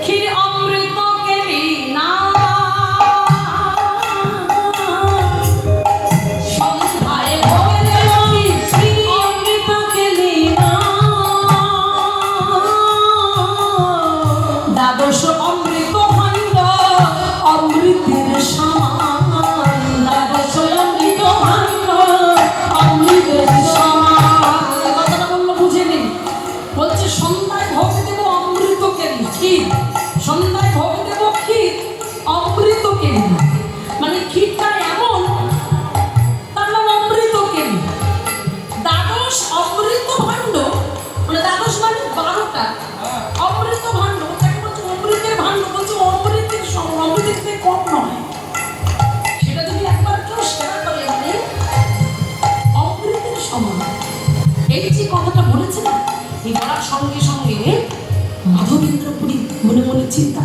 ক্ষীর অমৃত কেলি না সন্ধ্যায় ভোরে ক্ষীর অমৃত কেলি না দ্বাদশ অমৃত ভাণ্ড অমৃতের সমান দ্বাদশ অমৃত ভাণ্ড অমৃতের সমান কথাটা বললো বুঝে নিন বলছে সন্ধ্যায় ভোগ দেব অমৃত কেলি ক্ষীর সন্ধ্যায় ভোগ দেব ক্ষীর অমৃত কেলি মানে ক্ষীরটা এমন তার নাম অমৃত কেলি দ্বাদশ অমৃত ভাণ্ড মানে দ্বাদশ মানে 12টা অমৃত ভাণ্ড যাকে বলছে অমৃতের ভাণ্ড বলছে অমৃতের সমান অমৃতের থেকে কম নয় সেটা যদি একবার কেউ সেবা করে মানে অমৃতের সমান এই যে কথাটা বলেছে না এই বলার সঙ্গে সঙ্গে মাধবেন্দ্র পুরী মনে মনে চিন্তা